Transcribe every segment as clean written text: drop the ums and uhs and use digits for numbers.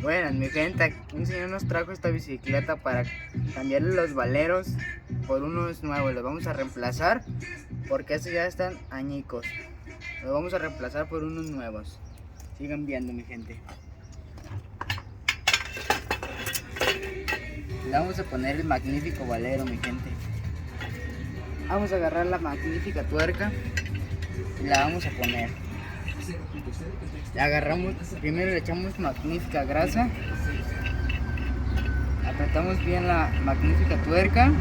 Bueno, mi gente, un señor nos trajo esta bicicleta para cambiarle los valeros por unos nuevos. Los vamos a reemplazar porque estos ya están añicos. Los vamos a reemplazar por unos nuevos. Sigan viendo, mi gente. Le vamos a poner el magnífico valero, mi gente. Vamos a agarrar la magnífica tuerca y la vamos a poner. Agarramos, primero le echamos magnífica grasa, apretamos bien la magnífica tuerca,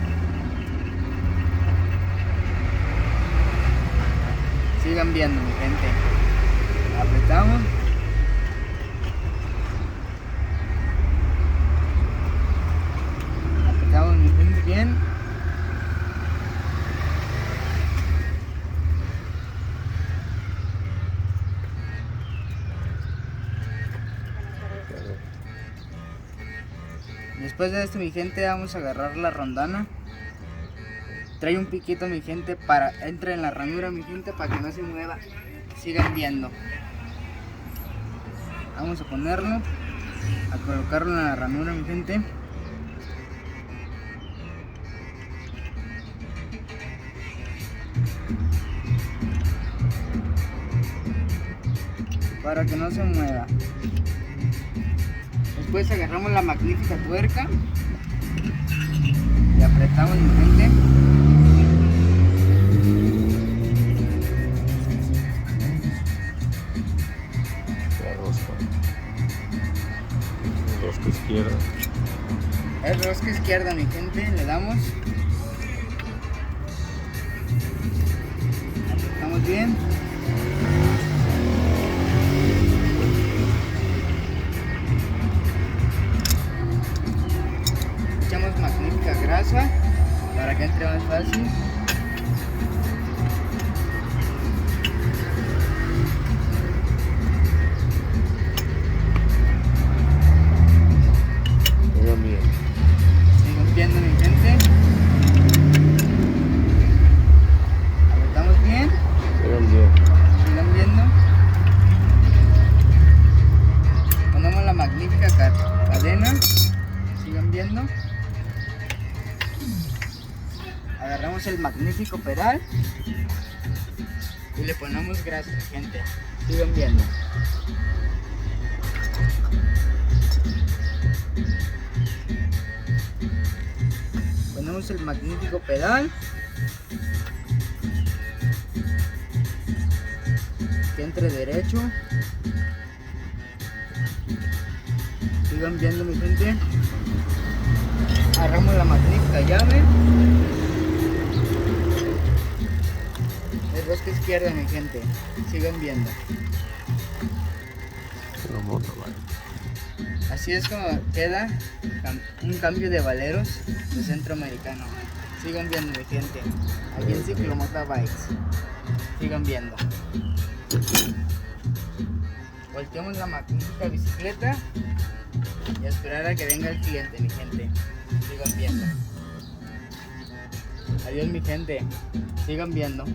sigan viendo, mi gente, apretamos, mi gente, bien. Después de esto, mi gente, vamos a agarrar la rondana. Trae un piquito, mi gente, para entra en la ranura, mi gente, para que no se mueva. Sigan viendo. Vamos a ponerlo, a colocarlo en la ranura, mi gente. Para que no se mueva. Después agarramos la magnífica tuerca y apretamos, mi gente. Rosca izquierda. Es rosca izquierda, mi gente. Le damos. Apretamos bien. Echamos magnífica grasa para que entre más fácil. Sigan viendo, mi gente. Apretamos bien. Sigan viendo. Ponemos la magnífica cadena. Sigan viendo. Agarramos el magnífico pedal y le ponemos grasa, mi gente. Sigan viendo. Ponemos el magnífico pedal, que entre derecho. Sigan viendo, mi gente. Agarramos la magnífica llave. Es rosca izquierda, mi gente. Sigan viendo. Así es como queda un cambio de valeros de centroamericano. Sigan viendo, mi gente. Aquí en Ciclomota Bikes. Sigan viendo. Volteamos la magnífica bicicleta y a esperar a que venga el cliente, mi gente. Sigan viendo. Adiós, mi gente. Sigan viendo.